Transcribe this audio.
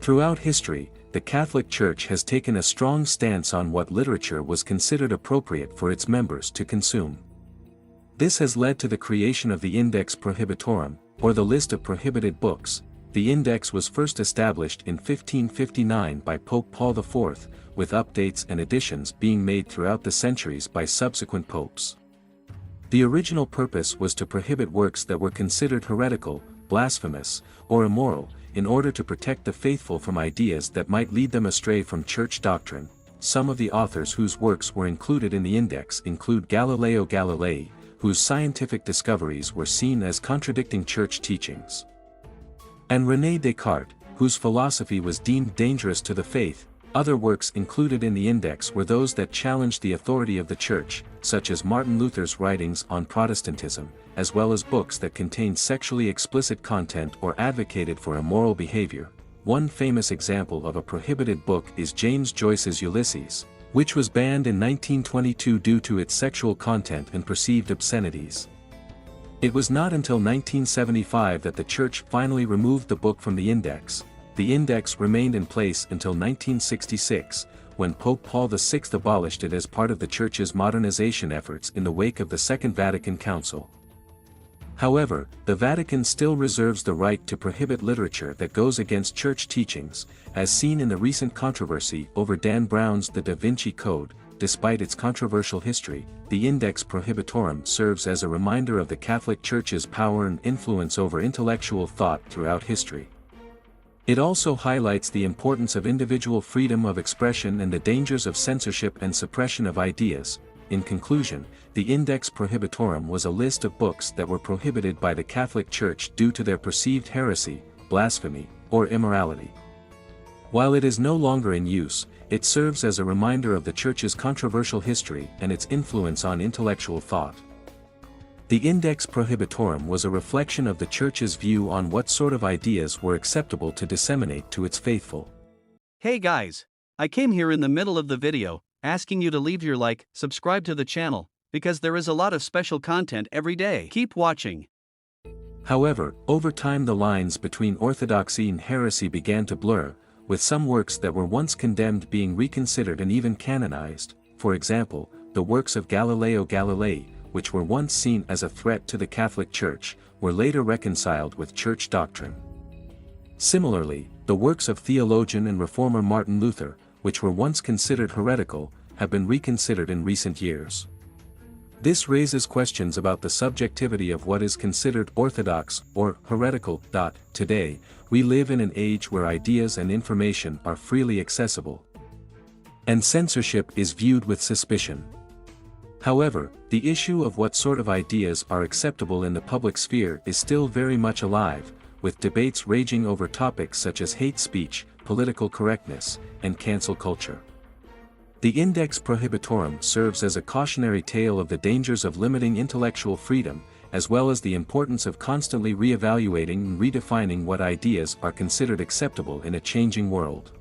Throughout history, the Catholic Church has taken a strong stance on what literature was considered appropriate for its members to consume. This has led to the creation of the Index Prohibitorum, or the list of prohibited books. The index was first established in 1559 by Pope Paul IV, with updates and additions being made throughout the centuries by subsequent popes. The original purpose was to prohibit works that were considered heretical, blasphemous, or immoral, in order to protect the faithful from ideas that might lead them astray from church doctrine. Some of the authors whose works were included in the index include Galileo Galilei, whose scientific discoveries were seen as contradicting church teachings, and René Descartes, whose philosophy was deemed dangerous to the faith. Other works included in the index were those that challenged the authority of the Church, such as Martin Luther's writings on Protestantism, as well as books that contained sexually explicit content or advocated for immoral behavior. One famous example of a prohibited book is James Joyce's Ulysses, which was banned in 1922 due to its sexual content and perceived obscenities. It was not until 1975 that the Church finally removed the book from the index. The index remained in place until 1966, when Pope Paul VI abolished it as part of the Church's modernization efforts in the wake of the Second Vatican Council. However, the Vatican still reserves the right to prohibit literature that goes against Church teachings, as seen in the recent controversy over Dan Brown's The Da Vinci Code. Despite its controversial history, the Index Prohibitorum serves as a reminder of the Catholic Church's power and influence over intellectual thought throughout history. It also highlights the importance of individual freedom of expression and the dangers of censorship and suppression of ideas. In conclusion, the Index Prohibitorum was a list of books that were prohibited by the Catholic Church due to their perceived heresy, blasphemy, or immorality. While it is no longer in use, it serves as a reminder of the Church's controversial history and its influence on intellectual thought. The Index Prohibitorum was a reflection of the Church's view on what sort of ideas were acceptable to disseminate to its faithful. Hey guys! I came here in the middle of the video, asking you to leave your like, subscribe to the channel, because there is a lot of special content every day. Keep watching. However, over time the lines between orthodoxy and heresy began to blur, with some works that were once condemned being reconsidered and even canonized. For example, the works of Galileo Galilei, which were once seen as a threat to the Catholic Church, were later reconciled with Church doctrine. Similarly, the works of theologian and reformer Martin Luther, which were once considered heretical, have been reconsidered in recent years. This raises questions about the subjectivity of what is considered orthodox or heretical. Today, we live in an age where ideas and information are freely accessible, and censorship is viewed with suspicion. However, the issue of what sort of ideas are acceptable in the public sphere is still very much alive, with debates raging over topics such as hate speech, political correctness, and cancel culture. The Index Prohibitorum serves as a cautionary tale of the dangers of limiting intellectual freedom, as well as the importance of constantly re-evaluating and redefining what ideas are considered acceptable in a changing world.